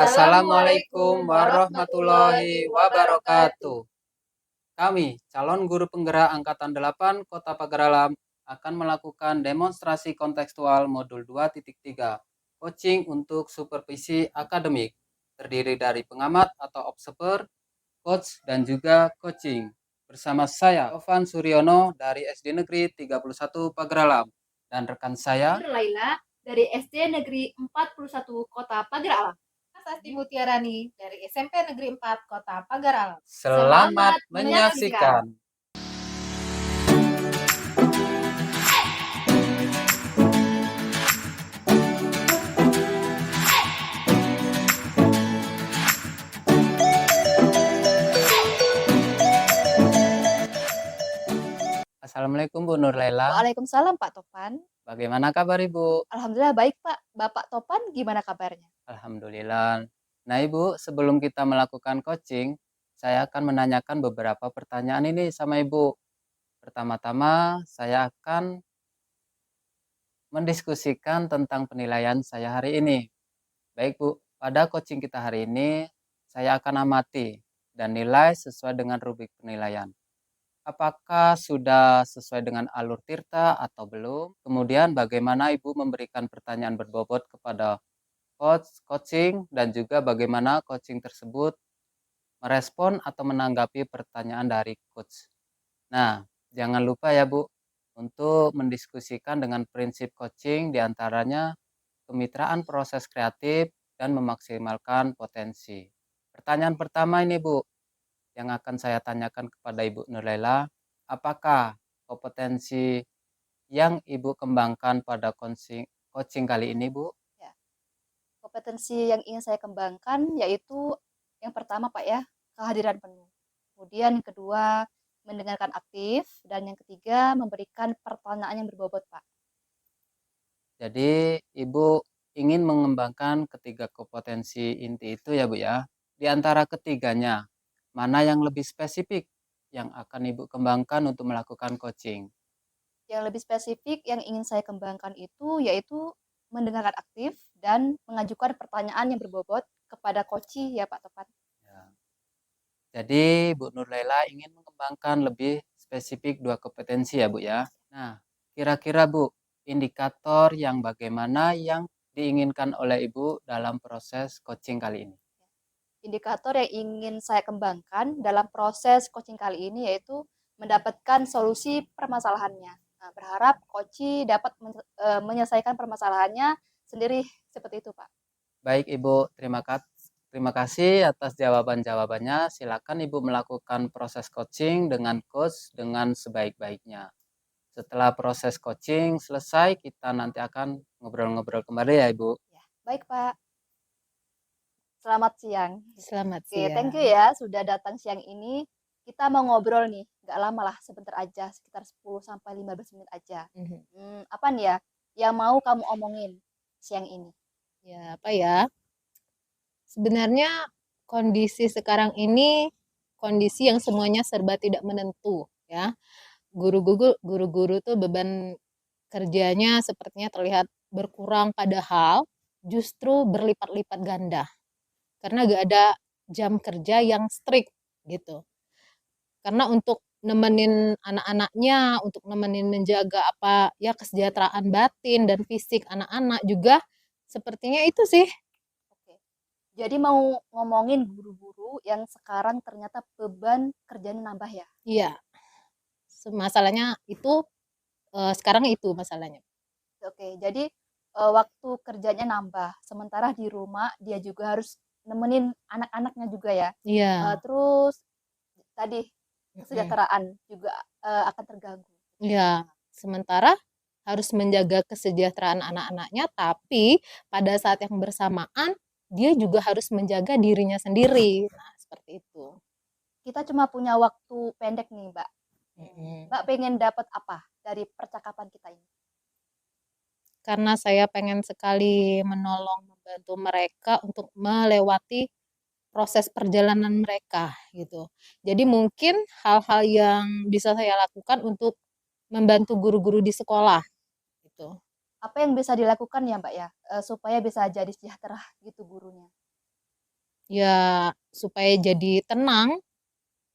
Assalamualaikum warahmatullahi wabarakatuh. Kami, calon guru penggerak Angkatan 8 Kota Pagaralam, akan melakukan demonstrasi kontekstual modul 2.3, coaching untuk supervisi akademik, terdiri dari pengamat atau observer, coach, dan juga coaching. Bersama saya, Ovan Suryono dari SD Negeri 31 Pagaralam, dan rekan saya, Nur Laila dari SD Negeri 41 Kota Pagaralam. Sasti Mutiarani dari SMP Negeri 4 Kota Pagaralam. Selamat menyaksikan. Assalamualaikum Bu Nur Laila. Waalaikumsalam Pak Topan. Bagaimana kabar Ibu? Alhamdulillah baik Pak. Bapak Topan gimana kabarnya? Alhamdulillah. Nah Ibu, sebelum kita melakukan coaching, saya akan menanyakan beberapa pertanyaan ini sama Ibu. Pertama-tama, saya akan mendiskusikan tentang penilaian saya hari ini. Baik Bu, pada coaching kita hari ini, saya akan amati dan nilai sesuai dengan rubrik penilaian. Apakah sudah sesuai dengan alur Tirta atau belum? Kemudian bagaimana Ibu memberikan pertanyaan berbobot kepada coaching, dan juga bagaimana coaching tersebut merespon atau menanggapi pertanyaan dari coach. Nah, jangan lupa ya Bu, untuk mendiskusikan dengan prinsip coaching diantaranya kemitraan proses kreatif dan memaksimalkan potensi. Pertanyaan pertama ini Bu, yang akan saya tanyakan kepada Ibu Nurlaila, apakah kompetensi yang Ibu kembangkan pada coaching kali ini Bu? Ya, kompetensi yang ingin saya kembangkan yaitu yang pertama Pak ya, kehadiran penuh. Kemudian yang kedua, mendengarkan aktif. Dan yang ketiga, memberikan pertanyaan yang berbobot Pak. Jadi Ibu ingin mengembangkan ketiga kompetensi inti itu ya Bu ya. Di antara ketiganya, mana yang lebih spesifik yang akan Ibu kembangkan untuk melakukan coaching? Yang lebih spesifik yang ingin saya kembangkan itu yaitu mendengarkan aktif dan mengajukan pertanyaan yang berbobot kepada coach ya Pak Topan. Ya. Jadi Bu Nurlaila ingin mengembangkan lebih spesifik dua kompetensi ya Bu ya. Nah, kira-kira Bu, indikator yang bagaimana yang diinginkan oleh Ibu dalam proses coaching kali ini? Indikator yang ingin saya kembangkan dalam proses coaching kali ini yaitu mendapatkan solusi permasalahannya. Nah, berharap coach dapat menyelesaikan permasalahannya sendiri seperti itu, Pak. Baik Ibu, terima kasih atas jawaban-jawabannya. Silakan Ibu melakukan proses coaching dengan coach dengan sebaik-baiknya. Setelah proses coaching selesai, kita nanti akan ngobrol-ngobrol kembali ya Ibu. Ya, baik Pak. Selamat siang. Selamat Oke, siang. thank you ya sudah datang siang ini. Kita mau ngobrol nih, nggak lama lah, sebentar aja, sekitar 10-15 menit aja. Apa nih ya yang mau kamu omongin siang ini? Ya, apa ya? Sebenarnya kondisi sekarang ini kondisi yang semuanya serba tidak menentu, ya. Guru-guru tuh beban kerjanya sepertinya terlihat berkurang, padahal justru berlipat-lipat ganda. Karena gak ada jam kerja yang strict gitu. Karena untuk nemenin anak-anaknya, untuk nemenin menjaga apa ya kesejahteraan batin dan fisik anak-anak juga sepertinya itu sih. Oke. Jadi mau ngomongin guru-guru yang sekarang ternyata beban kerjanya nambah ya? Iya. Masalahnya itu sekarang itu masalahnya. Oke, jadi waktu kerjanya nambah, sementara di rumah dia juga harus nemenin anak-anaknya juga ya. Iya. Terus tadi kesejahteraan juga akan terganggu. Iya. Sementara harus menjaga kesejahteraan anak-anaknya, tapi pada saat yang bersamaan dia juga harus menjaga dirinya sendiri. Nah, seperti itu. Kita cuma punya waktu pendek nih, Mbak. Mbak pengen dapat apa dari percakapan kita ini? Karena saya pengen sekali menolong, membantu mereka untuk melewati proses perjalanan mereka gitu. Jadi mungkin hal-hal yang bisa saya lakukan untuk membantu guru-guru di sekolah gitu. Apa yang bisa dilakukan ya Mbak ya supaya bisa jadi sejahtera gitu gurunya? ya supaya jadi tenang,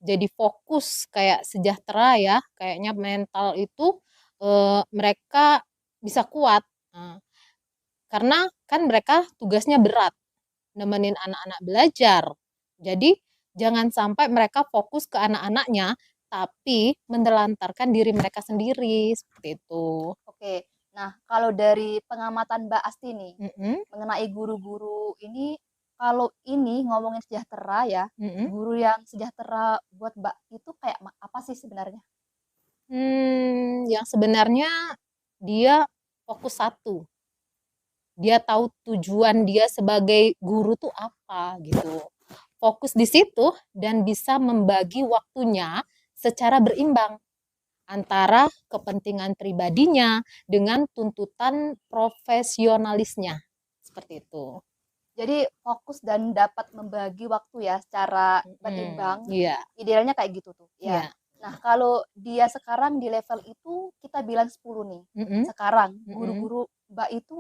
jadi fokus kayak sejahtera ya, kayaknya mental itu mereka bisa kuat. Nah, karena kan mereka tugasnya berat, nemenin anak-anak belajar. Jadi jangan sampai mereka fokus ke anak-anaknya, tapi menelantarkan diri mereka sendiri, seperti itu. Oke. Nah, kalau dari pengamatan Mbak Asti nih, Mm-mm, mengenai guru-guru ini, kalau ini ngomongin sejahtera ya, mm-mm. guru yang sejahtera buat Mbak itu kayak apa sih sebenarnya? Yang sebenarnya dia fokus satu. Dia tahu tujuan dia sebagai guru tuh apa gitu. Fokus di situ dan bisa membagi waktunya secara berimbang antara kepentingan pribadinya dengan tuntutan profesionalisnya. Seperti itu. Jadi fokus dan dapat membagi waktu ya secara berimbang. Iya, Idealnya kayak gitu tuh. Ya. iya. Nah, kalau dia sekarang di level itu kita bilang 10 nih. Mm-mm, Sekarang mm-mm. guru-guru Mbak itu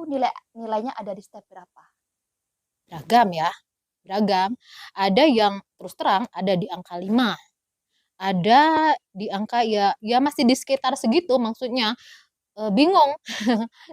nilainya ada di step berapa? Beragam ya, beragam. Ada yang terus terang ada di angka 5, ada di angka ya masih di sekitar segitu, maksudnya bingung.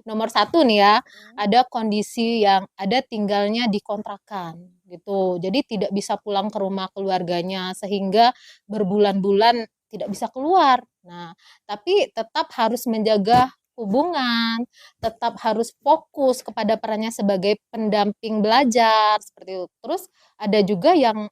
Nomor satu nih ya, Hmm. ada kondisi yang ada tinggalnya di kontrakan gitu. Jadi tidak bisa pulang ke rumah keluarganya sehingga berbulan-bulan tidak bisa keluar. Nah, tapi tetap harus menjaga hubungan, tetap harus fokus kepada perannya sebagai pendamping belajar seperti itu. Terus ada juga yang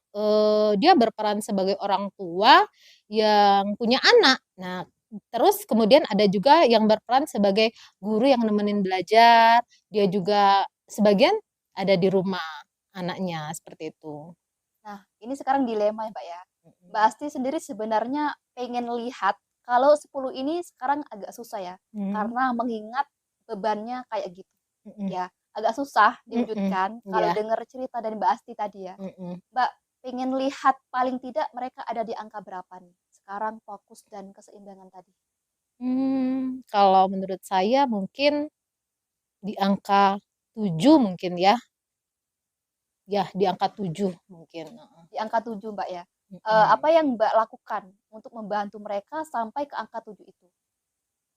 dia berperan sebagai orang tua yang punya anak. Nah, terus kemudian ada juga yang berperan sebagai guru yang nemenin belajar, dia juga sebagian ada di rumah anaknya seperti itu. Nah, ini sekarang dilema ya, Mbak ya. Mbak Asti sendiri sebenarnya pengen lihat kalau 10 ini sekarang agak susah ya, Mm, karena mengingat bebannya kayak gitu. mm, Ya, agak susah mm, mm, diwujudkan kalau ya, dengar cerita dari Mbak Asti tadi ya. mm. Mbak pengen lihat paling tidak mereka ada di angka berapa nih? Sekarang fokus dan keseimbangan tadi. Kalau menurut saya mungkin di angka 7 mungkin ya. Ya, di angka 7 mungkin. Di angka 7 Mbak ya. Mm. Apa yang Mbak lakukan untuk membantu mereka sampai ke angka 7 itu?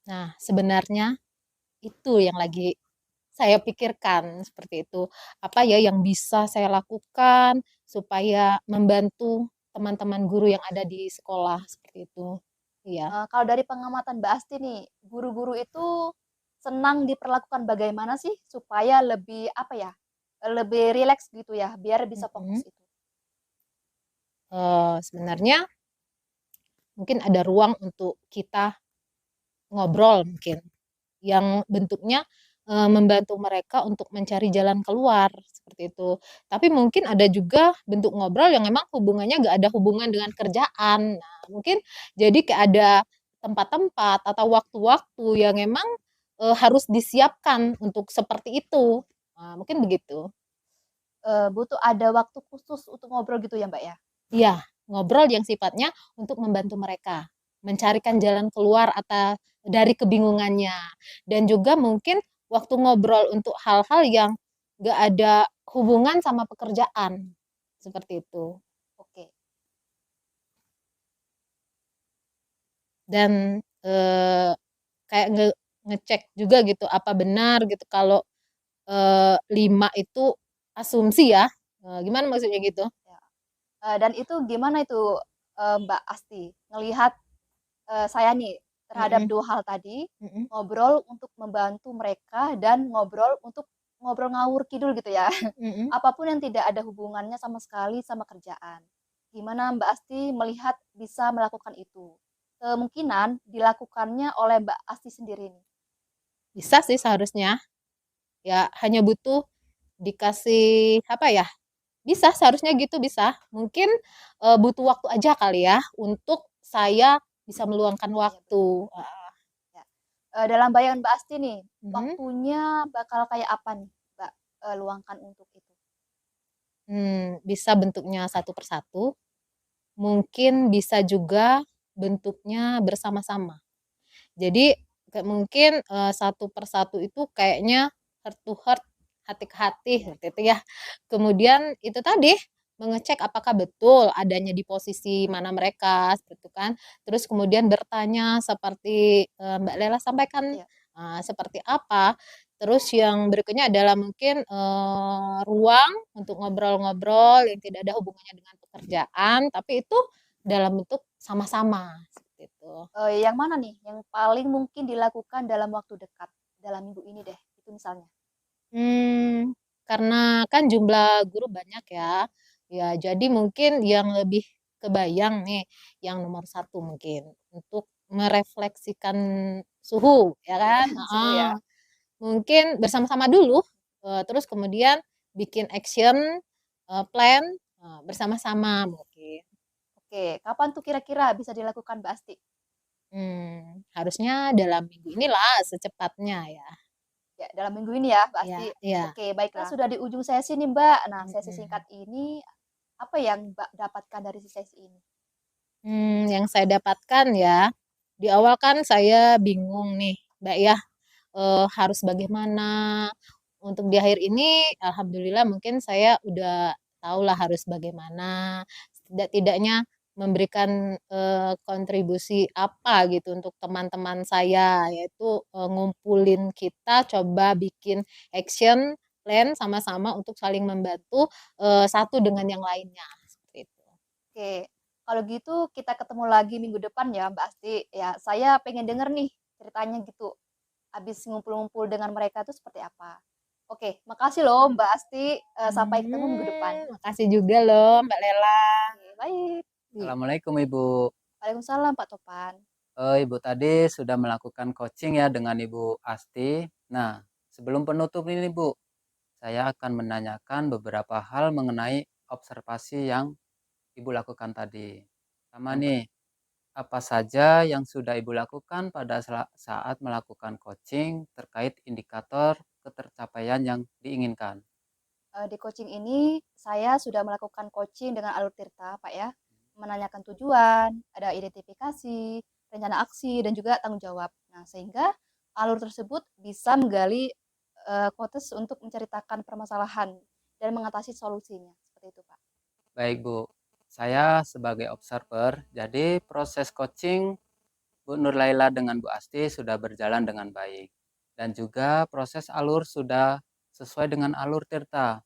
Nah, sebenarnya itu yang lagi saya pikirkan seperti itu. Apa ya yang bisa saya lakukan supaya membantu teman-teman guru yang ada di sekolah seperti itu. Iya. Kalau dari pengamatan Mbak Asti nih, guru-guru itu senang diperlakukan bagaimana sih supaya lebih apa ya, lebih rileks gitu ya, biar bisa fokus Mm-mm. itu? Sebenarnya mungkin ada ruang untuk kita ngobrol mungkin yang bentuknya membantu mereka untuk mencari jalan keluar seperti itu. Tapi mungkin ada juga bentuk ngobrol yang memang hubungannya nggak ada hubungan dengan kerjaan. Nah, mungkin jadi kayak ada tempat-tempat atau waktu-waktu yang memang harus disiapkan untuk seperti itu. Nah, mungkin begitu. Butuh ada waktu khusus untuk ngobrol gitu ya, Mbak ya? Iya, ngobrol yang sifatnya untuk membantu mereka mencarikan jalan keluar atau dari kebingungannya. Dan juga mungkin waktu ngobrol untuk hal-hal yang gak ada hubungan sama pekerjaan. Seperti itu. Oke. Dan kayak ngecek juga gitu apa benar gitu kalau 5 itu asumsi ya. Gimana maksudnya gitu? Ya. Dan itu gimana itu, Mbak Asti, ngelihat saya nih terhadap Mm-mm, 2 hal tadi, mm-mm, ngobrol untuk membantu mereka dan ngobrol untuk ngobrol ngawur kidul gitu ya. mm-mm. Apapun yang tidak ada hubungannya sama sekali sama kerjaan. Gimana Mbak Asti melihat bisa melakukan itu? Kemungkinan dilakukannya oleh Mbak Asti sendiri nih. Bisa sih seharusnya. Ya hanya butuh dikasih apa ya? Bisa seharusnya gitu bisa. Mungkin butuh waktu aja kali ya untuk saya bisa meluangkan Iya betul. waktu. Ya. Dalam bayangan Mbak Asti nih, Mhm. waktunya bakal kayak apa nih Mbak luangkan untuk itu? Bisa bentuknya satu persatu, mungkin bisa juga bentuknya bersama-sama. Jadi mungkin satu persatu itu kayaknya heart to heart, hati ke hati Iya. seperti itu ya. Kemudian itu tadi mengecek apakah betul adanya di posisi mana mereka seperti itu kan. Terus kemudian bertanya seperti Mbak Lela sampaikan Iya. seperti apa. Terus yang berikutnya adalah mungkin ruang untuk ngobrol-ngobrol yang tidak ada hubungannya dengan pekerjaan, tapi itu dalam bentuk sama-sama seperti itu. Yang mana nih yang paling mungkin dilakukan dalam waktu dekat? Dalam minggu ini deh, itu misalnya. Karena kan jumlah guru banyak ya. Ya, jadi mungkin yang lebih kebayang nih, yang nomor satu mungkin untuk merefleksikan suhu, ya Iya, kan? suhu ya. Mungkin bersama-sama dulu, terus kemudian bikin action plan bersama-sama mungkin. Oke, kapan tuh kira-kira bisa dilakukan Mbak Asti? Harusnya dalam minggu inilah secepatnya ya. Ya, dalam minggu ini ya, Mbak Ya, Asti. ya. Oke, baiklah. Sudah di ujung sesi nih, Mbak. Nah, sesi Mm-mm. singkat ini, apa yang Mbak dapatkan dari sesi ini? Yang saya dapatkan ya, di awal kan saya bingung nih, Mbak ya, harus bagaimana. Untuk di akhir ini, alhamdulillah mungkin saya udah tahulah harus bagaimana. Setidak-tidaknya memberikan kontribusi apa gitu untuk teman-teman saya, yaitu ngumpulin kita coba bikin action plan sama-sama untuk saling membantu satu dengan yang lainnya. Seperti itu. Oke, kalau gitu kita ketemu lagi minggu depan ya, Mbak Asti. Ya, saya pengen denger nih ceritanya gitu. Habis ngumpul-ngumpul dengan mereka itu seperti apa. Oke, makasih loh Mbak Asti. Sampai ketemu minggu depan. Makasih juga loh Mbak Lela. Oke, baik. Assalamualaikum Ibu. Waalaikumsalam Pak Topan. Ibu tadi sudah melakukan coaching ya dengan Ibu Asti. Nah, sebelum penutup ini Bu, saya akan menanyakan beberapa hal mengenai observasi yang Ibu lakukan tadi. Sama nih, apa saja yang sudah Ibu lakukan pada saat melakukan coaching terkait indikator ketercapaian yang diinginkan? Di coaching ini saya sudah melakukan coaching dengan alur tirta, Pak ya. Menanyakan tujuan, ada identifikasi, rencana aksi, dan juga tanggung jawab. Nah, sehingga alur tersebut bisa menggali kotes untuk menceritakan permasalahan dan mengatasi solusinya. Seperti itu, Pak. Baik Bu, saya sebagai observer, jadi proses coaching Bu Nur Laila dengan Bu Asti sudah berjalan dengan baik. Dan juga proses alur sudah sesuai dengan alur Tirta.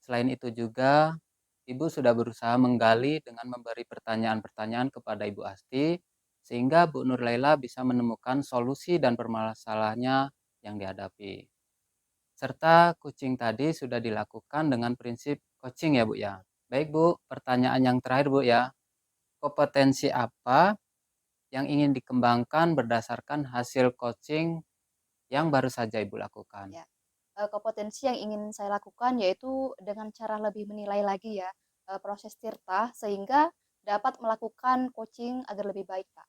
Selain itu juga, Ibu sudah berusaha menggali dengan memberi pertanyaan-pertanyaan kepada Ibu Asti, sehingga Bu Nur Laila bisa menemukan solusi dan permasalahannya yang dihadapi. Serta coaching tadi sudah dilakukan dengan prinsip coaching ya Bu ya. Baik Bu, pertanyaan yang terakhir Bu ya. Kompetensi apa yang ingin dikembangkan berdasarkan hasil coaching yang baru saja Ibu lakukan? Ya. Kompetensi yang ingin saya lakukan yaitu dengan cara lebih menilai lagi ya proses tirta sehingga dapat melakukan coaching agar lebih baik, Pak.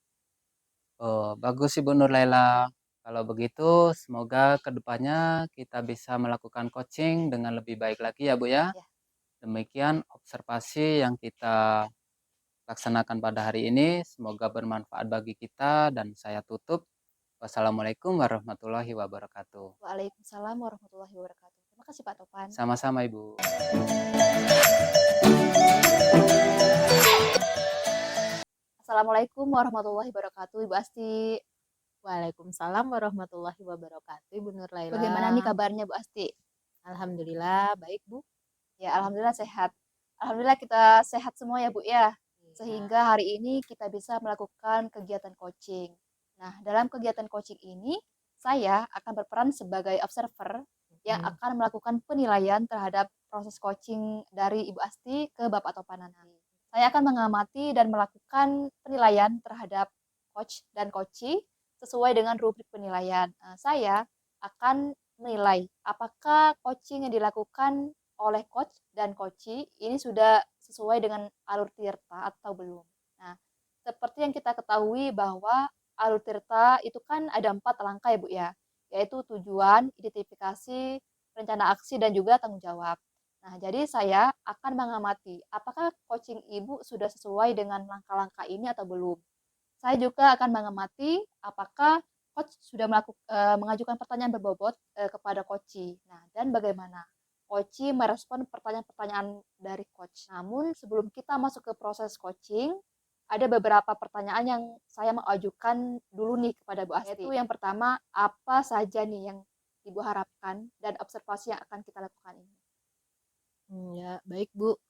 Oh, bagus Ibu Nur Laila. Kalau begitu, semoga kedepannya kita bisa melakukan coaching dengan lebih baik lagi ya Bu ya. Ya. Demikian observasi yang kita laksanakan pada hari ini. Semoga bermanfaat bagi kita dan saya tutup. Wassalamualaikum warahmatullahi wabarakatuh. Waalaikumsalam warahmatullahi wabarakatuh. Terima kasih Pak Topan. Sama-sama Ibu. Assalamualaikum warahmatullahi wabarakatuh, Ibu Asti. Waalaikumsalam warahmatullahi wabarakatuh, Ibu Nur Bagaimana nih Laila. kabarnya Bu Asti? Alhamdulillah baik Bu. Ya, alhamdulillah sehat. Alhamdulillah kita sehat semua ya Bu ya. Iya. Sehingga hari ini kita bisa melakukan kegiatan coaching. Nah, dalam kegiatan coaching ini saya akan berperan sebagai observer yang akan melakukan penilaian terhadap proses coaching dari Ibu Asti ke Bapak Topan nanti. Saya akan mengamati dan melakukan penilaian terhadap coach dan coachee sesuai dengan rubrik penilaian. Saya akan menilai apakah coaching yang dilakukan oleh coach dan coachee ini sudah sesuai dengan alur tirta atau belum. Nah, seperti yang kita ketahui bahwa alur tirta itu kan ada 4 langkah ya Bu ya, yaitu tujuan, identifikasi, rencana aksi, dan juga tanggung jawab. Nah, jadi saya akan mengamati apakah coaching Ibu sudah sesuai dengan langkah-langkah ini atau belum. Saya juga akan mengamati apakah coach sudah mengajukan pertanyaan berbobot kepada coachee. Nah, dan bagaimana Koci merespon pertanyaan-pertanyaan dari coach. Namun sebelum kita masuk ke proses coaching, ada beberapa pertanyaan yang saya mau ajukan dulu nih kepada Bu Asti. Yaitu yang pertama, apa saja nih yang Ibu harapkan dan observasi yang akan kita lakukan ini? Ya, baik Bu.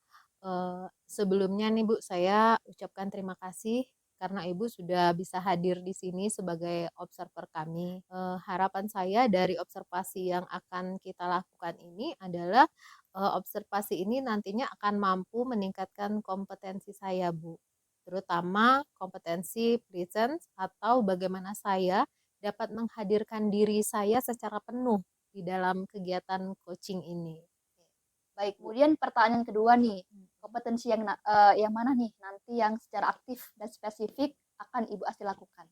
Sebelumnya nih Bu, saya ucapkan terima kasih karena Ibu sudah bisa hadir di sini sebagai observer kami. Harapan saya dari observasi yang akan kita lakukan ini adalah observasi ini nantinya akan mampu meningkatkan kompetensi saya, Bu. Terutama kompetensi presence atau bagaimana saya dapat menghadirkan diri saya secara penuh di dalam kegiatan coaching ini. Baik, kemudian pertanyaan kedua nih, kompetensi yang mana nih nanti yang secara aktif dan spesifik akan Ibu Asti lakukan?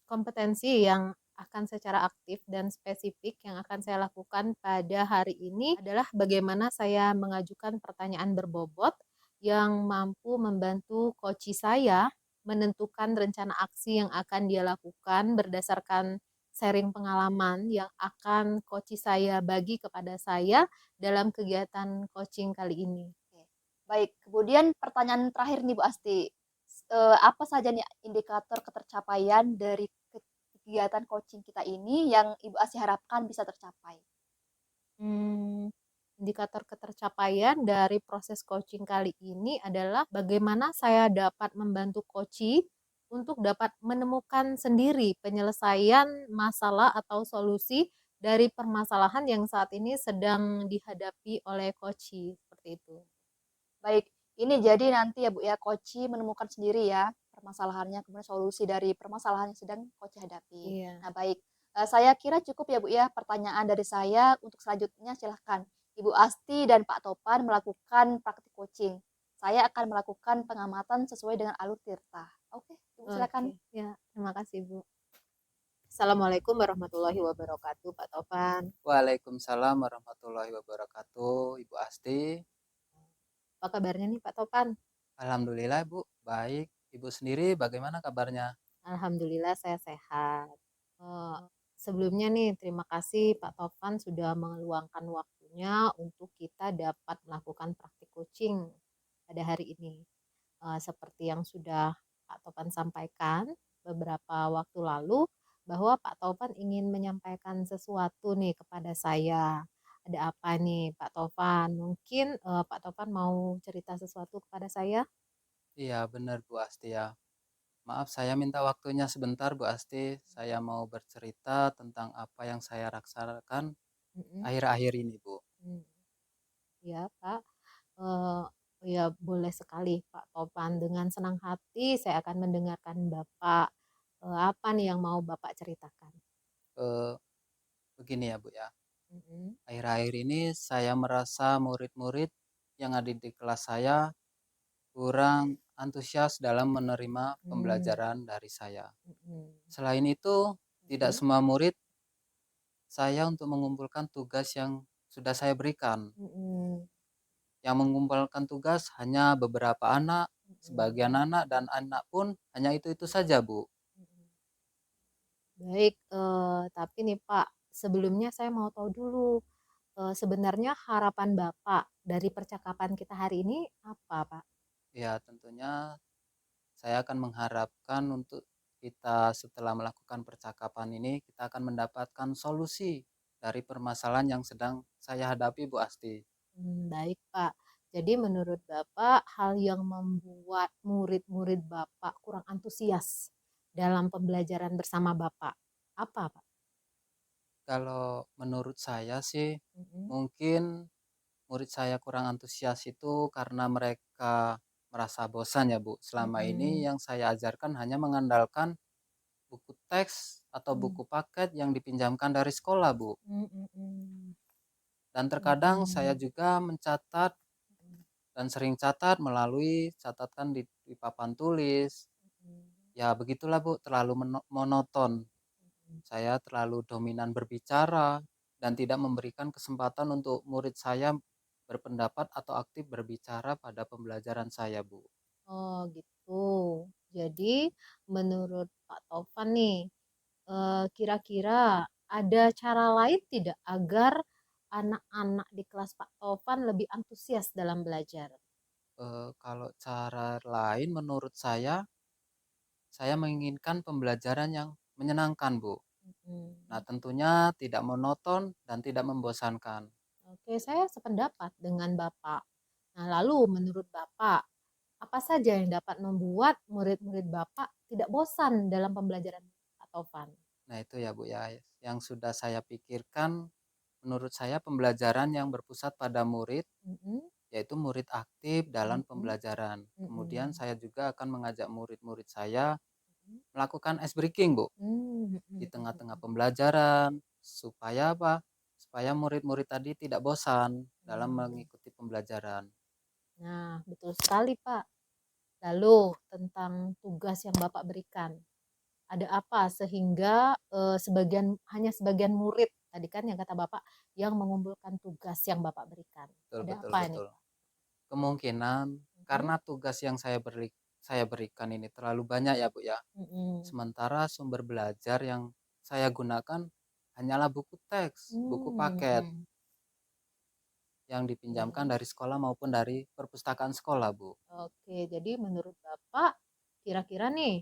Kompetensi yang akan secara aktif dan spesifik yang akan saya lakukan pada hari ini adalah bagaimana saya mengajukan pertanyaan berbobot yang mampu membantu coach saya menentukan rencana aksi yang akan dia lakukan berdasarkan sharing pengalaman yang akan coach saya bagi kepada saya dalam kegiatan coaching kali ini. Baik, kemudian pertanyaan terakhir nih Bu Asti, apa saja nih indikator ketercapaian dari kegiatan coaching kita ini yang Ibu Asti harapkan bisa tercapai? Indikator ketercapaian dari proses coaching kali ini adalah bagaimana saya dapat membantu coach untuk dapat menemukan sendiri penyelesaian masalah atau solusi dari permasalahan yang saat ini sedang dihadapi oleh coach seperti itu. Baik, ini jadi nanti ya Bu ya, coach menemukan sendiri ya permasalahannya, kemudian solusi dari permasalahan yang sedang coach hadapi. Iya. Nah baik, saya kira cukup ya Bu ya pertanyaan dari saya. Untuk selanjutnya silahkan Ibu Asti dan Pak Topan melakukan praktik coaching. Saya akan melakukan pengamatan sesuai dengan alur tirta. Oke, Ibu silakan. Oke, ya, terima kasih Bu. Assalamualaikum warahmatullahi wabarakatuh, Pak Topan. Waalaikumsalam warahmatullahi wabarakatuh, Ibu Asti. Apa kabarnya nih Pak Topan? Alhamdulillah, Bu. Baik. Ibu sendiri bagaimana kabarnya? Alhamdulillah saya sehat. Eh, Sebelumnya nih terima kasih Pak Topan sudah meluangkan waktunya untuk kita dapat melakukan praktik coaching pada hari ini. Seperti yang sudah Pak Topan sampaikan beberapa waktu lalu bahwa Pak Topan ingin menyampaikan sesuatu nih kepada saya. Ada apa nih Pak Topan? Mungkin Pak Topan mau cerita sesuatu kepada saya? Iya, benar Bu Asti ya. Maaf saya minta waktunya sebentar Bu Asti. Saya mau bercerita tentang apa yang saya rasakan Mm-mm. akhir-akhir ini, Bu. Hmm. Ya Pak. Eh, ya boleh sekali Pak Topan. Dengan senang hati saya akan mendengarkan Bapak. Apa nih yang mau Bapak ceritakan? Eh, Begini ya Bu ya. Mm-mm. Akhir-akhir ini saya merasa murid-murid yang ada di kelas saya kurang antusias dalam menerima Hmm. pembelajaran dari saya. Mm-mm. Selain itu, tidak Mm-mm. semua murid saya untuk mengumpulkan tugas yang sudah saya berikan. Mm-mm. Yang mengumpulkan tugas hanya beberapa anak, sebagian Mm-mm. anak dan anak pun hanya itu-itu saja, Bu. Mm-mm. Baik, tapi nih Pak, sebelumnya saya mau tahu dulu, sebenarnya harapan Bapak dari percakapan kita hari ini apa, Pak? Ya, tentunya saya akan mengharapkan untuk kita setelah melakukan percakapan ini, kita akan mendapatkan solusi dari permasalahan yang sedang saya hadapi, Bu Asti. Baik, Pak. Jadi menurut Bapak, hal yang membuat murid-murid Bapak kurang antusias dalam pembelajaran bersama Bapak, apa, Pak? Kalau menurut saya sih, Mm-mm. mungkin murid saya kurang antusias itu karena mereka merasa bosan ya, Bu. Selama ini Mm-mm. yang saya ajarkan hanya mengandalkan buku teks atau Mm. buku paket yang dipinjamkan dari sekolah, Bu. Mm-mm. Dan terkadang saya Mm-mm. juga mencatat dan sering catat melalui catatan di papan tulis. Ya begitulah Bu, terlalu monoton. Saya terlalu dominan berbicara dan tidak memberikan kesempatan untuk murid saya berpendapat atau aktif berbicara pada pembelajaran saya, Bu. Oh gitu. Jadi menurut Pak Tovan nih, kira-kira ada cara lain tidak agar anak-anak di kelas Pak Tovan lebih antusias dalam belajar? Kalau cara lain menurut saya menginginkan pembelajaran yang menyenangkan, Bu. Nah, Mhm. tentunya tidak monoton dan tidak membosankan. Oke, saya sependapat dengan Bapak. Nah, lalu menurut Bapak, apa saja yang dapat membuat murid-murid Bapak tidak bosan dalam pembelajaran Pak Tovan? Nah, itu ya, Bu ya, yang sudah saya pikirkan. Menurut saya pembelajaran yang berpusat pada murid, Mhm, yaitu murid aktif dalam mhm, pembelajaran. Kemudian mhm, saya juga akan mengajak murid-murid saya mhm, melakukan ice breaking, Bu, mhm, di mhm, tengah-tengah mhm, pembelajaran. Supaya apa? Supaya murid-murid tadi tidak bosan dalam mhm. mengikuti pembelajaran. Nah, betul sekali, Pak. Lalu tentang tugas yang Bapak berikan, ada apa sehingga hanya sebagian murid tadi kan yang kata Bapak yang mengumpulkan tugas yang Bapak berikan. Betul, Ada betul, apa ini, betul. Pak? Kemungkinan Mhm, karena tugas yang saya berikan ini terlalu banyak ya, Bu ya. mhm. Sementara sumber belajar yang saya gunakan hanyalah buku teks, buku paket Mhm. yang Ya. dipinjamkan dari sekolah maupun dari perpustakaan sekolah, Bu. Oke, jadi menurut Bapak kira-kira nih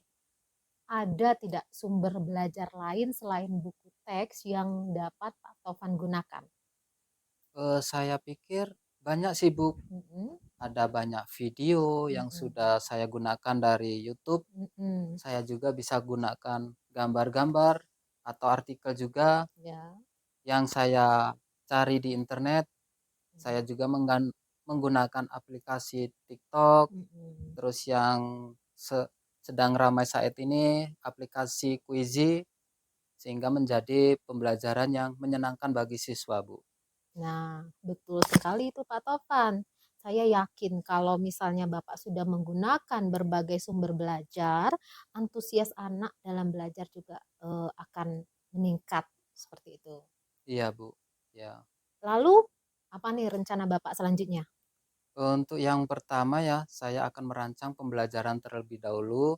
ada tidak sumber belajar lain selain buku teks yang dapat Pak Tovan gunakan? Saya pikir banyak sih, Bu. Mhm, Ada banyak video yang mhm, sudah saya gunakan dari YouTube. mhm. Saya juga bisa gunakan gambar-gambar atau artikel juga Ya. yang saya cari di internet. Saya Mhm, juga menggunakan aplikasi TikTok, mhm. terus yang sedang ramai saat ini aplikasi Quizy, sehingga menjadi pembelajaran yang menyenangkan bagi siswa, Bu. Nah, betul sekali itu Pak Tovan. Saya yakin kalau misalnya Bapak sudah menggunakan berbagai sumber belajar, antusias anak dalam belajar juga akan meningkat seperti itu. Iya, Bu. Ya. Lalu, apa nih rencana Bapak selanjutnya? Untuk yang pertama ya, saya akan merancang pembelajaran terlebih dahulu,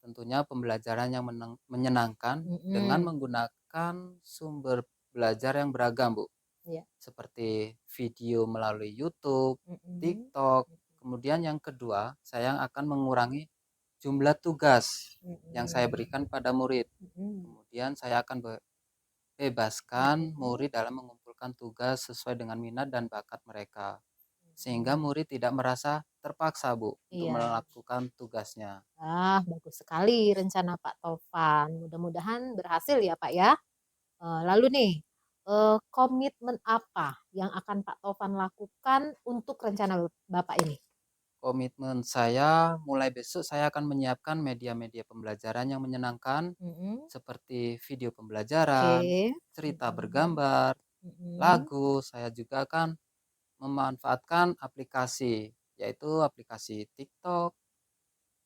tentunya pembelajaran yang menyenangkan dengan Mhm, menggunakan sumber belajar yang beragam, Bu. ya. Seperti video melalui YouTube, Mhm, TikTok. Kemudian yang kedua, saya akan mengurangi jumlah tugas yang saya mhm, berikan pada murid. mhm, Kemudian saya akan bebaskan mhm. murid dalam mengumpulkan tugas sesuai dengan minat dan bakat mereka. Sehingga Mhm. murid tidak merasa terpaksa, Bu, untuk Iya. melakukan tugasnya. Ah, bagus sekali rencana Pak Tovan. Mudah-mudahan berhasil ya Pak ya. Lalu nih, komitmen apa yang akan Pak Tovan lakukan untuk rencana Bapak ini? Komitmen saya, mulai besok saya akan menyiapkan media-media pembelajaran yang menyenangkan, Mhm, seperti video pembelajaran, oke. cerita Mhm, bergambar, mhm, lagu. Saya juga akan memanfaatkan aplikasi, yaitu aplikasi TikTok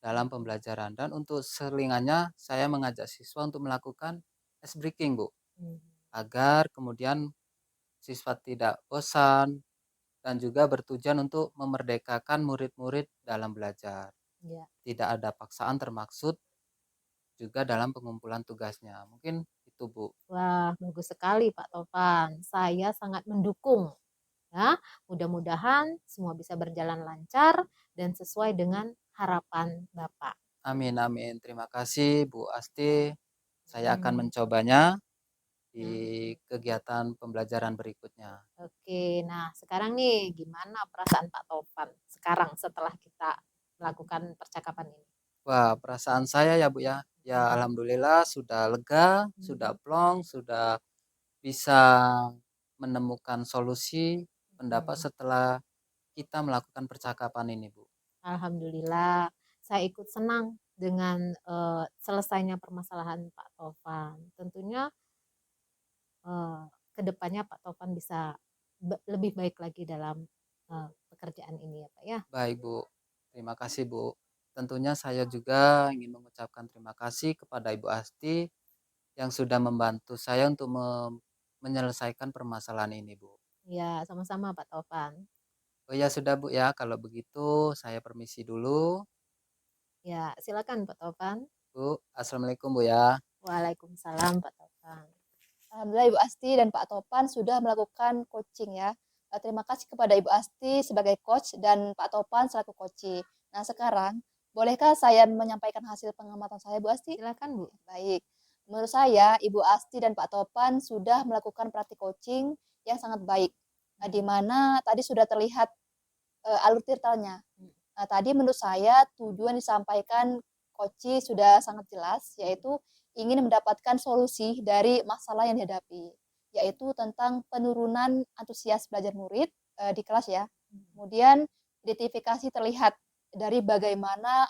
dalam mhm, pembelajaran. Dan untuk selingannya, saya mengajak siswa untuk melakukan ice breaking, Bu, mhm. agar kemudian siswa tidak bosan dan juga bertujuan untuk memerdekakan murid-murid dalam belajar. Ya. Tidak ada paksaan termaksud juga dalam pengumpulan tugasnya. Mungkin itu, Bu. Wah, bagus sekali Pak Tovan. Saya sangat mendukung ya. Mudah-mudahan semua bisa berjalan lancar dan sesuai dengan harapan Bapak. Amin, amin. Terima kasih, Bu Asti. Saya akan Hmm. mencobanya di Nah, kegiatan pembelajaran berikutnya. oke. Nah, sekarang nih gimana perasaan Pak Tovan sekarang setelah kita melakukan percakapan ini? Wah, perasaan saya ya, Bu ya. Ya, Hmm. alhamdulillah sudah lega, sudah Hmm. plong, sudah bisa menemukan solusi pendapat Hmm. setelah kita melakukan percakapan ini, Bu. Alhamdulillah, saya ikut senang dengan selesainya permasalahan Pak Tovan. Tentunya eh, kedepannya Pak Tovan bisa lebih baik lagi dalam pekerjaan ini ya Pak ya. Baik, Bu. Terima kasih, Bu. Tentunya saya juga ingin mengucapkan terima kasih kepada Ibu Asti yang sudah membantu saya untuk menyelesaikan permasalahan ini, Bu. Ya, sama-sama Pak Tovan. Oh ya, sudah, Bu ya. Kalau begitu saya permisi dulu. Ya, silakan Pak Tovan. Bu, Assalamualaikum, Bu ya. Waalaikumsalam Pak Tovan. Alhamdulillah Ibu Asti dan Pak Topan sudah melakukan coaching ya. Terima kasih kepada Ibu Asti sebagai coach dan Pak Topan selaku coach. Nah, sekarang bolehkah saya menyampaikan hasil pengamatan saya, Bu Asti? Silakan, Bu. Baik. Menurut saya, Ibu Asti dan Pak Topan sudah melakukan praktik coaching yang sangat baik. Di mana tadi sudah terlihat alur tirtalnya. Nah, tadi menurut saya tujuan disampaikan Koci sudah sangat jelas, yaitu ingin mendapatkan solusi dari masalah yang dihadapi, yaitu tentang penurunan antusias belajar murid di kelas ya. Kemudian identifikasi terlihat dari bagaimana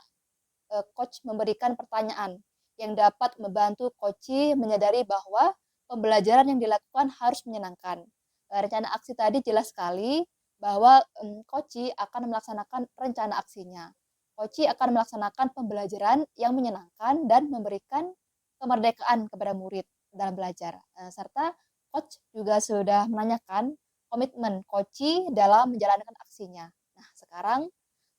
coach memberikan pertanyaan yang dapat membantu Koci menyadari bahwa pembelajaran yang dilakukan harus menyenangkan. Rencana aksi tadi jelas sekali bahwa Koci akan melaksanakan rencana aksinya. Koci akan melaksanakan pembelajaran yang menyenangkan dan memberikan kemerdekaan kepada murid dalam belajar. Serta coach juga sudah menanyakan komitmen Koci dalam menjalankan aksinya. Nah, sekarang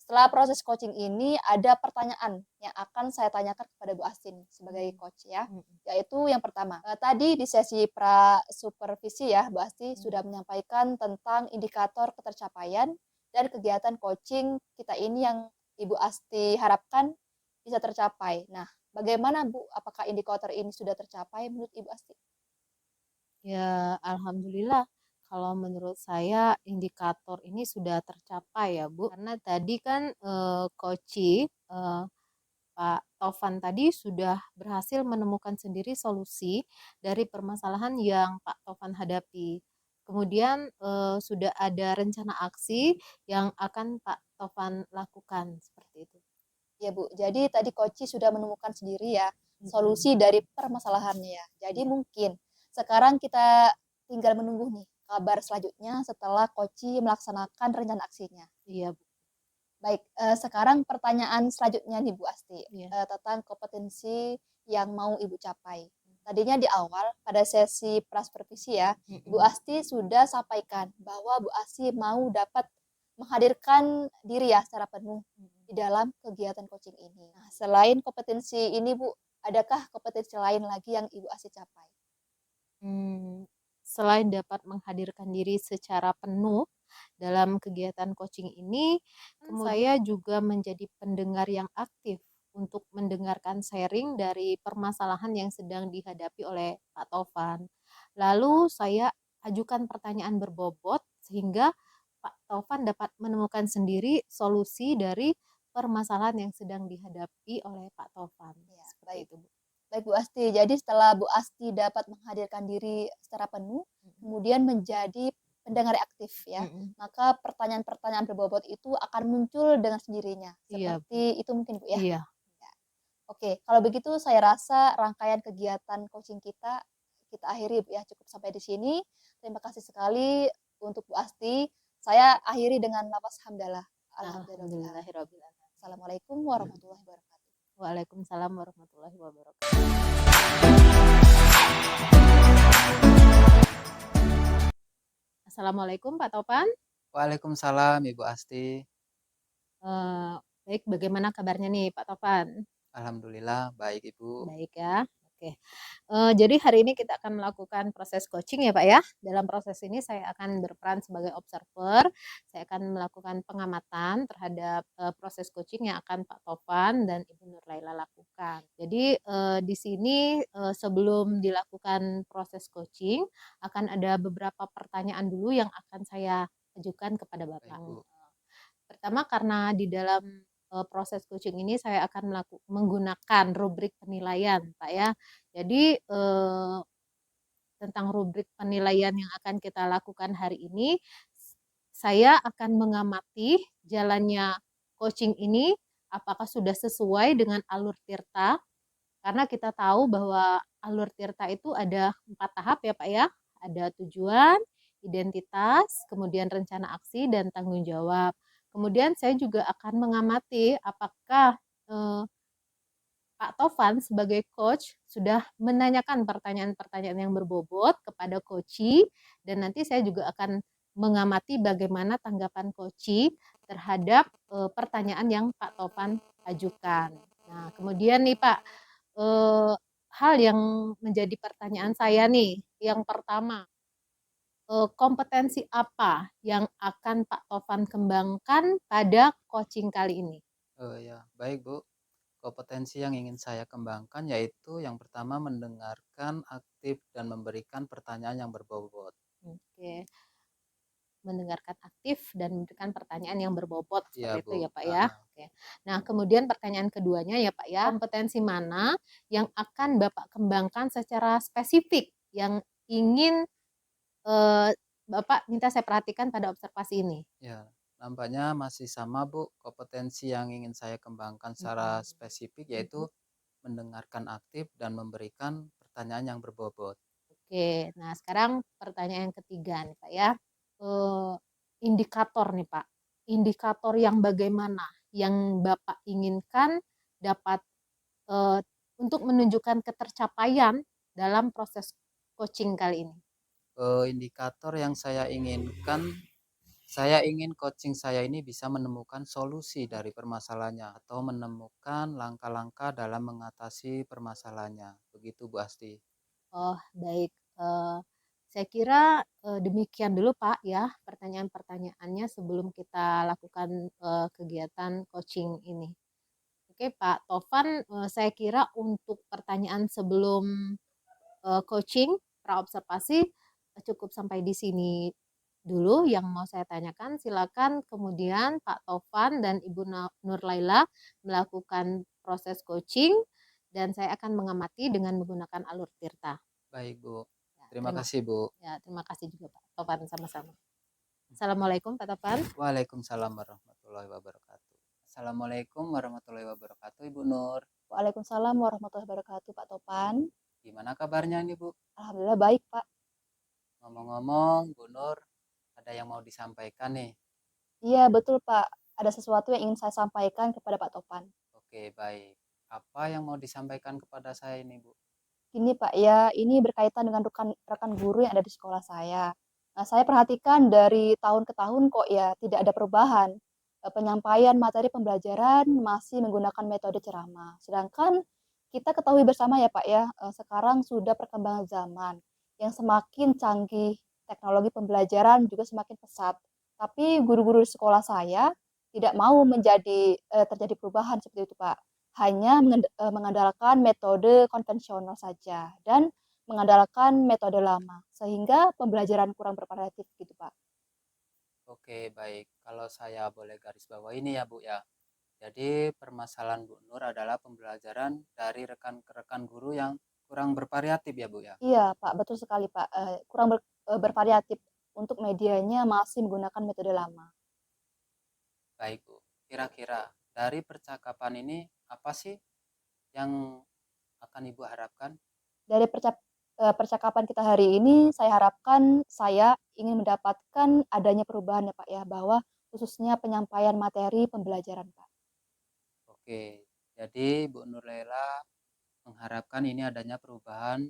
setelah proses coaching ini ada pertanyaan yang akan saya tanyakan kepada Bu Astin sebagai coach ya, yaitu yang pertama. Tadi di sesi pra supervisi ya, Bu Asti sudah menyampaikan tentang indikator ketercapaian dan kegiatan coaching kita ini yang Ibu Asti harapkan bisa tercapai. Nah, bagaimana Bu? Apakah indikator ini sudah tercapai menurut Ibu Asti? Ya, alhamdulillah. Kalau menurut saya indikator ini sudah tercapai ya, Bu. Karena tadi kan Koci Pak Taufan tadi sudah berhasil menemukan sendiri solusi dari permasalahan yang Pak Taufan hadapi. Kemudian sudah ada rencana aksi yang akan Pak Taufan lakukan seperti itu. Ya Bu, jadi tadi Koci sudah menemukan sendiri ya solusi dari permasalahannya ya. Jadi mungkin sekarang kita tinggal menunggu nih kabar selanjutnya setelah Koci melaksanakan rencana aksinya. Iya, Bu. Baik, sekarang pertanyaan selanjutnya nih Bu Asti, Iya. tentang kompetensi yang mau Ibu capai. Tadinya di awal pada sesi prasupervisi ya, Bu Asti sudah sampaikan bahwa Bu Asti mau dapat menghadirkan diri ya secara penuh di dalam kegiatan coaching ini. Nah, selain kompetensi ini Bu, adakah kompetensi lain lagi yang Ibu Asti capai? Selain dapat menghadirkan diri secara penuh dalam kegiatan coaching ini, saya juga menjadi pendengar yang aktif untuk mendengarkan sharing dari permasalahan yang sedang dihadapi oleh Pak Taufan. Lalu saya ajukan pertanyaan berbobot sehingga Pak Taufan dapat menemukan sendiri solusi dari permasalahan yang sedang dihadapi oleh Pak Taufan. Ya, Seperti baik. itu, Bu. Baik Bu Asti, jadi setelah Bu Asti dapat menghadirkan diri secara penuh, kemudian menjadi pendengar aktif ya, maka pertanyaan-pertanyaan berbobot itu akan muncul dengan sendirinya. Iya, Bu. Seperti itu mungkin Bu ya? Iya. Ya. Oke, kalau begitu saya rasa rangkaian kegiatan coaching kita akhiri Bu ya, cukup sampai di sini. Terima kasih sekali untuk Bu Asti. Saya akhiri dengan lafaz hamdalah. Alhamdulillah. Alhamdulillahirabbil alamin. Assalamualaikum warahmatullahi wabarakatuh. Waalaikumsalam warahmatullahi wabarakatuh. Assalamualaikum Pak Topan. Waalaikumsalam Ibu Asti. Baik, bagaimana kabarnya nih Pak Topan? Alhamdulillah baik Ibu. Baik ya. Oke. Jadi hari ini kita akan melakukan proses coaching ya Pak ya. Dalam proses ini saya akan berperan sebagai observer. Saya akan melakukan pengamatan terhadap proses coaching yang akan Pak Topan dan Ibu Nur Laila lakukan. Jadi di sini sebelum dilakukan proses coaching akan ada beberapa pertanyaan dulu yang akan saya ajukan kepada Bapak. Baik, Bu. Pertama karena di dalam proses coaching ini saya akan menggunakan rubrik penilaian, Pak ya. Jadi tentang rubrik penilaian yang akan kita lakukan hari ini, saya akan mengamati jalannya coaching ini apakah sudah sesuai dengan alur tirta, karena kita tahu bahwa alur tirta itu ada 4 tahap ya Pak ya. Ada tujuan, identitas, kemudian rencana aksi, dan tanggung jawab. Kemudian saya juga akan mengamati apakah Pak Tovan sebagai coach sudah menanyakan pertanyaan-pertanyaan yang berbobot kepada coachi, dan nanti saya juga akan mengamati bagaimana tanggapan coachi terhadap pertanyaan yang Pak Tovan ajukan. Nah, kemudian nih Pak, hal yang menjadi pertanyaan saya nih. Yang pertama, kompetensi apa yang akan Pak Tovan kembangkan pada coaching kali ini? Oh ya, baik Bu. Kompetensi yang ingin saya kembangkan yaitu yang pertama mendengarkan aktif dan memberikan pertanyaan yang berbobot. Oke, mendengarkan aktif dan memberikan pertanyaan yang berbobot Iya seperti itu Bu. ya Pak ya. Oke. Nah, kemudian pertanyaan keduanya ya Pak ya, kompetensi mana yang akan Bapak kembangkan secara spesifik yang ingin Bapak minta saya perhatikan pada observasi ini? Ya, nampaknya masih sama Bu. Kompetensi yang ingin saya kembangkan secara spesifik yaitu mendengarkan aktif dan memberikan pertanyaan yang berbobot. Oke, nah sekarang pertanyaan yang ketiga nih Pak ya. Eh, Indikator nih Pak. Indikator yang bagaimana yang Bapak inginkan dapat eh, untuk menunjukkan ketercapaian dalam proses coaching kali ini? Indikator yang saya ingin coaching saya ini bisa menemukan solusi dari permasalahannya atau menemukan langkah-langkah dalam mengatasi permasalahannya. Begitu Bu Asti. Oh, baik. Saya kira demikian dulu Pak ya pertanyaan-pertanyaannya sebelum kita lakukan kegiatan coaching ini. Oke Pak Tovan, saya kira untuk pertanyaan sebelum coaching, praobservasi cukup sampai di sini dulu yang mau saya tanyakan. Silakan kemudian Pak Tovan dan Ibu Nur Laila melakukan proses coaching dan saya akan mengamati dengan menggunakan alur tirta. Baik Bu. Ya, Terima kasih Bu. terima kasih juga Pak Tovan sama-sama. Assalamualaikum Pak Tovan. Waalaikumsalam warahmatullahi wabarakatuh. Assalamualaikum warahmatullahi wabarakatuh Ibu Nur. Waalaikumsalam warahmatullahi wabarakatuh, Pak Topan. Gimana kabarnya nih Bu? Alhamdulillah baik, Pak. Ngomong-ngomong Bu Nur, ada yang mau disampaikan nih. Iya, betul, Pak. Ada sesuatu yang ingin saya sampaikan kepada Pak Topan. Oke, baik. Apa yang mau disampaikan kepada saya ini Bu? Gini, Pak, ya, ini berkaitan dengan rekan guru yang ada di sekolah saya. Nah, saya perhatikan dari tahun ke tahun kok ya tidak ada perubahan. Penyampaian materi pembelajaran masih menggunakan metode ceramah. Sedangkan kita ketahui bersama ya, Pak ya, sekarang sudah perkembangan zaman yang semakin canggih, teknologi pembelajaran juga semakin pesat. Tapi guru-guru di sekolah saya tidak mau terjadi perubahan seperti itu, Pak. Hanya mengandalkan metode konvensional saja dan mengandalkan metode lama, sehingga pembelajaran kurang bervariatif gitu, Pak. Oke, baik. Kalau saya boleh garis bawah ini ya Bu ya. Jadi permasalahan Bu Nur adalah pembelajaran dari rekan-rekan guru yang kurang bervariatif ya Bu ya. Iya, Pak, betul sekali, Pak. Bervariatif untuk medianya masih menggunakan metode lama. Baik Bu. Kira-kira dari percakapan ini apa sih yang akan Ibu harapkan? Dari percakapan kita hari ini, saya harapkan saya ingin mendapatkan adanya perubahan ya, Pak ya, bahwa khususnya penyampaian materi pembelajaran, Pak. Oke, jadi Bu Nurlela mengharapkan ini adanya perubahan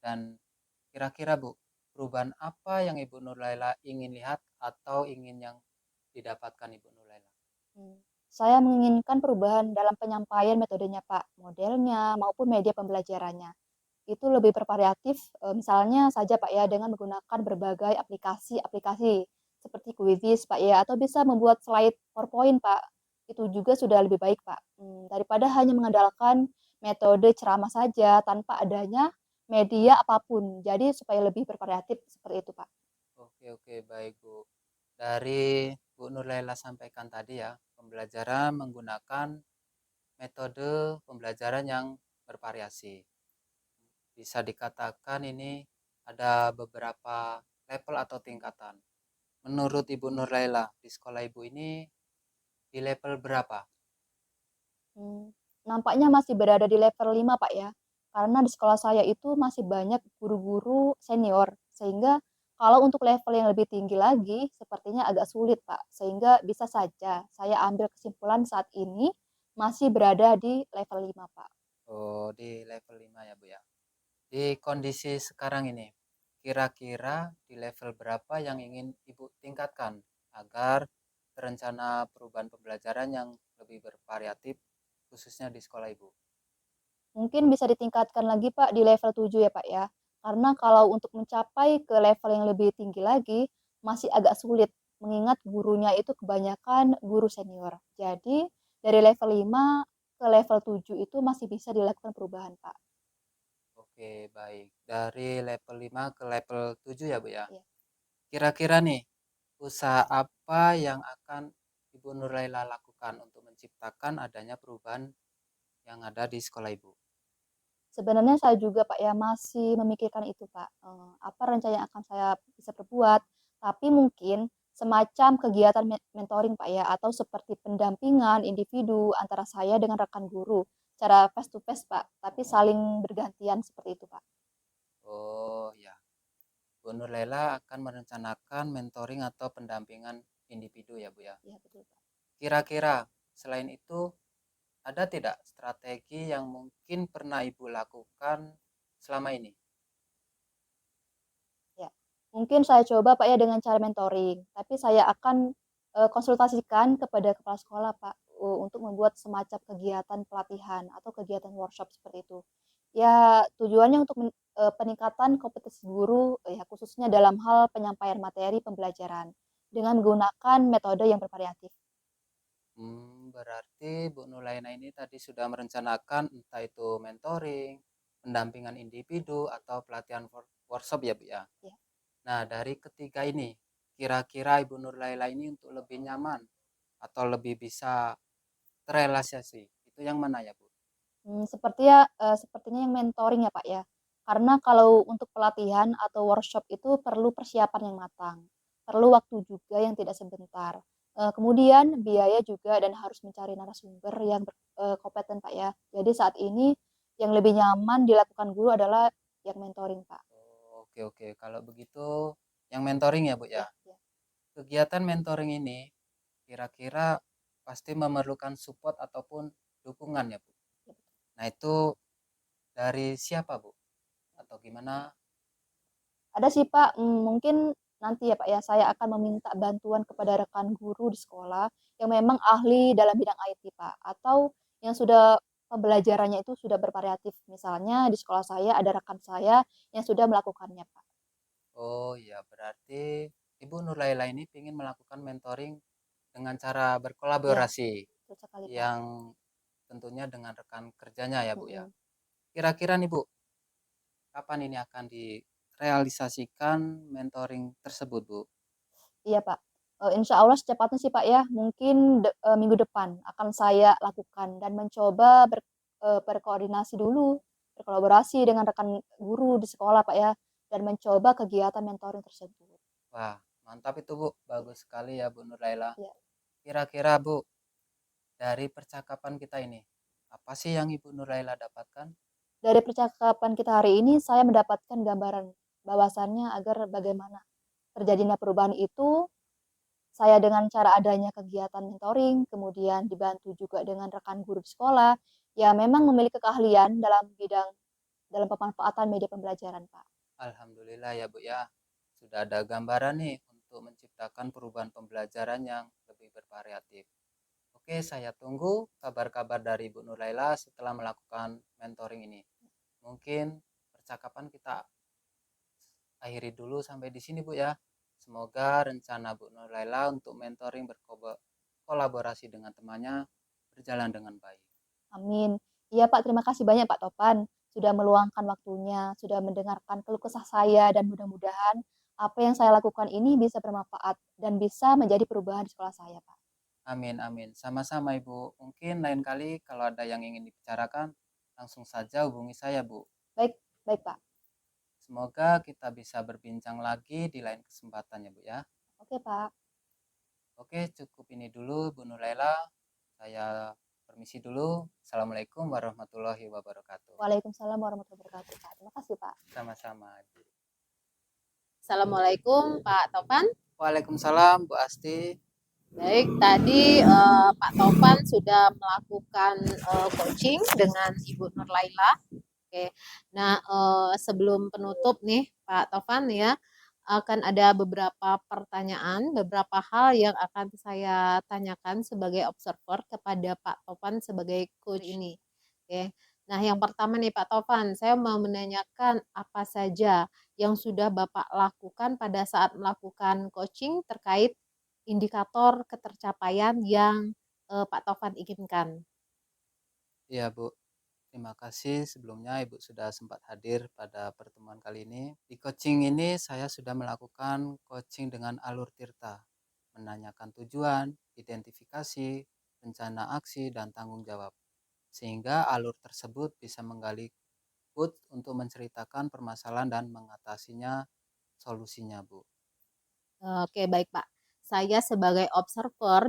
dan kira-kira Bu, perubahan apa yang Ibu Nurlela ingin lihat atau ingin yang didapatkan Ibu Nurlela? Saya menginginkan perubahan dalam penyampaian metodenya, Pak, modelnya maupun media pembelajarannya. Itu lebih bervariatif, misalnya saja, Pak, ya, dengan menggunakan berbagai aplikasi-aplikasi seperti Quizizz, Pak, ya, atau bisa membuat slide PowerPoint, Pak. Itu juga sudah lebih baik, Pak, daripada hanya mengandalkan metode ceramah saja tanpa adanya media apapun. Jadi supaya lebih bervariatif seperti itu, Pak. Oke, baik Bu. Dari Bu Nurlela sampaikan tadi ya, pembelajaran menggunakan metode pembelajaran yang bervariasi. Bisa dikatakan ini ada beberapa level atau tingkatan. Menurut Ibu Nurlela, di sekolah Ibu ini di level berapa? Nampaknya masih berada di level 5, Pak, ya. Karena di sekolah saya itu masih banyak guru-guru senior, sehingga kalau untuk level yang lebih tinggi lagi sepertinya agak sulit, Pak. Sehingga bisa saja saya ambil kesimpulan saat ini masih berada di level 5, Pak. Oh, di level 5 ya Bu ya. Di kondisi sekarang ini, kira-kira di level berapa yang ingin Ibu tingkatkan agar terencana perubahan pembelajaran yang lebih bervariatif khususnya di sekolah Ibu? mungkin bisa ditingkatkan lagi Pak di level 7 ya Pak ya. Karena kalau untuk mencapai ke level yang lebih tinggi lagi, masih agak sulit, mengingat gurunya itu kebanyakan guru senior. Jadi dari level 5 ke level 7 itu masih bisa dilakukan perubahan Pak. Oke, baik. Dari level 5 ke level 7 ya, Bu ya. Iya. Kira-kira nih, usaha apa yang akan Ibu Nurlaila lakukan untuk menciptakan adanya perubahan yang ada di sekolah Ibu? Sebenarnya saya juga Pak ya masih memikirkan itu Pak, apa rencana yang akan saya bisa perbuat, tapi mungkin semacam kegiatan mentoring Pak ya, atau seperti pendampingan individu antara saya dengan rekan guru, secara face to face Pak, tapi saling bergantian seperti itu Pak. Oh ya, Bu Nurlaila akan merencanakan mentoring atau pendampingan individu ya, Bu ya. Iya betul Pak. Kira-kira selain itu ada tidak strategi yang mungkin pernah Ibu lakukan selama ini? Ya, mungkin saya coba Pak ya dengan cara mentoring, tapi saya akan, konsultasikan kepada kepala sekolah Pak, untuk membuat semacam kegiatan pelatihan atau kegiatan workshop seperti itu. Ya tujuannya untuk peningkatan kompetensi guru, ya khususnya dalam hal penyampaian materi pembelajaran, dengan menggunakan metode yang bervariatif. Berarti Bu Nurlaina ini tadi sudah merencanakan entah itu mentoring, pendampingan individu, atau pelatihan workshop ya, Bu ya. Ya. Nah, dari ketiga ini, kira-kira Ibu Nurlaila ini untuk lebih nyaman atau lebih bisa terrealisasi, itu yang mana ya, Bu? Sepertinya yang mentoring ya, Pak, ya. Karena kalau untuk pelatihan atau workshop itu perlu persiapan yang matang, perlu waktu juga yang tidak sebentar. Kemudian biaya juga dan harus mencari narasumber yang kompeten, Pak, ya. Jadi saat ini yang lebih nyaman dilakukan guru adalah yang mentoring, Pak. Oh, oke oke. Kalau begitu yang mentoring ya, Bu ya. Ya, ya, Kegiatan mentoring ini kira-kira pasti memerlukan support ataupun dukungan ya, Bu. ya. Nah, itu dari siapa, Bu? Atau gimana? Ada sih Pak, mungkin nanti ya Pak ya, saya akan meminta bantuan kepada rekan guru di sekolah yang memang ahli dalam bidang IT Pak, atau yang sudah pembelajarannya itu sudah bervariatif. Misalnya di sekolah saya ada rekan saya yang sudah melakukannya Pak. Oh iya, berarti Ibu Nurlaila ini ingin melakukan mentoring dengan cara Ya, berkolaborasi betul sekali Pak. yang tentunya dengan rekan kerjanya ya, Bu ya. Mm-mm. Kira-kira nih, Bu, kapan ini akan direalisasikan mentoring tersebut, Bu? Iya Pak. Insya Allah secepatnya sih Pak ya, mungkin minggu depan akan saya lakukan dan mencoba berkoordinasi dulu, berkolaborasi dengan rekan guru di sekolah Pak ya, dan mencoba kegiatan mentoring tersebut. Wah, mantap itu, Bu. Bagus sekali ya, Bu Nurlaila. Ya. Kira-kira, Bu, dari percakapan kita ini, apa sih yang Ibu Nurlaila dapatkan? Dari percakapan kita hari ini, saya mendapatkan gambaran bahwasannya agar bagaimana terjadinya perubahan itu, saya dengan cara adanya kegiatan mentoring, kemudian dibantu juga dengan rekan guru di sekolah, ya memang memiliki keahlian dalam bidang dalam pemanfaatan media pembelajaran, Pak. Alhamdulillah ya, Bu ya. Sudah ada gambaran nih untuk menciptakan perubahan pembelajaran yang lebih bervariatif. Oke, saya tunggu kabar-kabar dari Bu Nurlaila setelah melakukan mentoring ini. Mungkin percakapan kita akhiri dulu sampai di sini, Bu ya. Semoga rencana Bu Nurlaila untuk mentoring berkolaborasi dengan temannya berjalan dengan baik. Amin. Iya Pak, terima kasih banyak Pak Topan sudah meluangkan waktunya, sudah mendengarkan keluh kesah saya dan mudah-mudahan apa yang saya lakukan ini bisa bermanfaat dan bisa menjadi perubahan di sekolah saya Pak. Amin, amin. Sama-sama, Ibu. Mungkin lain kali kalau ada yang ingin dibicarakan, langsung saja hubungi saya, Bu. Baik, baik Pak. Semoga kita bisa berbincang lagi di lain kesempatan ya, Bu ya. Oke Pak. Oke, cukup ini dulu, Bu Nurlaila. Saya permisi dulu. Assalamualaikum warahmatullahi wabarakatuh. Waalaikumsalam warahmatullahi wabarakatuh Pak. Terima kasih Pak. Sama-sama. Assalamualaikum Pak Topan. Waalaikumsalam, Bu Asti. Baik, tadi Pak Topan sudah melakukan coaching dengan Ibu Nurlaila. Oke, nah sebelum penutup nih Pak Topan ya, akan ada beberapa pertanyaan, beberapa hal yang akan saya tanyakan sebagai observer kepada Pak Topan sebagai coach ini. Oke, Nah, yang pertama nih Pak Tovan, saya mau menanyakan apa saja yang sudah Bapak lakukan pada saat melakukan coaching terkait indikator ketercapaian yang Pak Tovan inginkan. Iya, Bu. Terima kasih sebelumnya Ibu sudah sempat hadir pada pertemuan kali ini. Di coaching ini saya sudah melakukan coaching dengan alur tirta, menanyakan tujuan, identifikasi, rencana aksi, dan tanggung jawab. Sehingga alur tersebut bisa menggali input untuk menceritakan permasalahan dan mengatasinya solusinya, Bu. Oke, baik Pak. Saya sebagai observer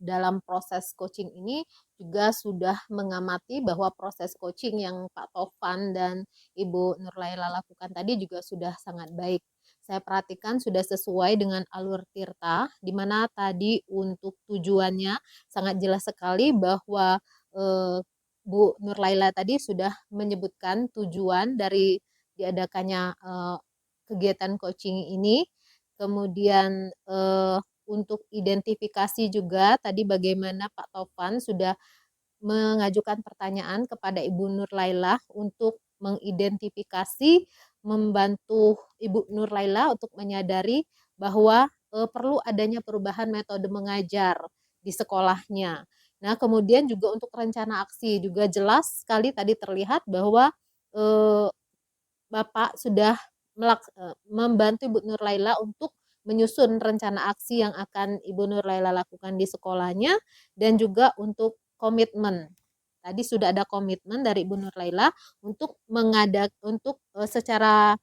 dalam proses coaching ini juga sudah mengamati bahwa proses coaching yang Pak Tovan dan Ibu Nurlaila lakukan tadi juga sudah sangat baik. Saya perhatikan sudah sesuai dengan alur tirta, di mana tadi untuk tujuannya sangat jelas sekali bahwa Bu Nurlaila tadi sudah menyebutkan tujuan dari diadakannya kegiatan coaching ini. Kemudian untuk identifikasi juga tadi bagaimana Pak Tovan sudah mengajukan pertanyaan kepada Ibu Nurlaila untuk mengidentifikasi, membantu Ibu Nurlaila untuk menyadari bahwa perlu adanya perubahan metode mengajar di sekolahnya. Nah, kemudian juga untuk rencana aksi juga jelas sekali tadi terlihat bahwa Bapak sudah membantu Ibu Nurlaila untuk menyusun rencana aksi yang akan Ibu Nurlaila lakukan di sekolahnya dan juga untuk komitmen. Tadi sudah ada komitmen dari Ibu Nurlaila untuk secara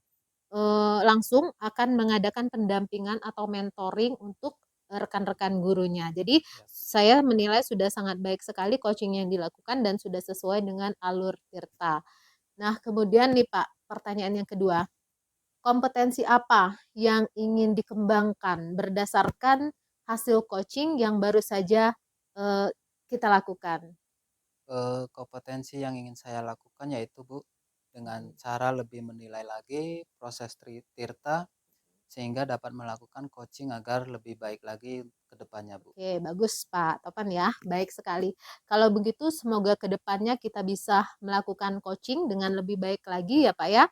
langsung akan mengadakan pendampingan atau mentoring untuk rekan-rekan gurunya. Jadi saya menilai sudah sangat baik sekali coaching yang dilakukan dan sudah sesuai dengan alur tirta. Nah, kemudian nih Pak, pertanyaan yang kedua. Kompetensi apa yang ingin dikembangkan berdasarkan hasil coaching yang baru saja kita lakukan? Kompetensi yang ingin saya lakukan yaitu, Bu, dengan cara lebih menilai lagi proses tirta sehingga dapat melakukan coaching agar lebih baik lagi ke depannya, Bu. Oke, bagus Pak Topan ya, baik sekali. Kalau begitu semoga ke depannya kita bisa melakukan coaching dengan lebih baik lagi ya Pak ya.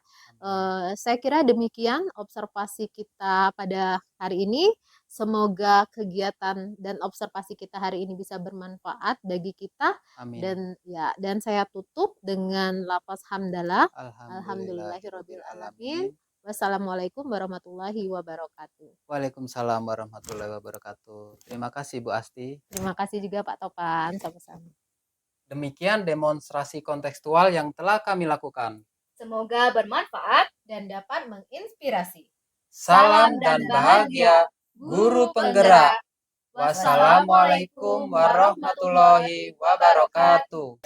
Saya kira demikian observasi kita pada hari ini. Semoga kegiatan dan observasi kita hari ini bisa bermanfaat bagi kita. Amin. Dan saya tutup dengan lafaz hamdalah. Alhamdulillahirabbil Alhamdulillahirobbilalamin. Wassalamualaikum warahmatullahi wabarakatuh. Waalaikumsalam warahmatullahi wabarakatuh. Terima kasih Bu Asti. Terima kasih juga Pak Topan, sama-sama. Demikian demonstrasi kontekstual yang telah kami lakukan. Semoga bermanfaat Dan dapat menginspirasi. Salam dan bahagia, guru penggerak. Wassalamualaikum warahmatullahi wabarakatuh.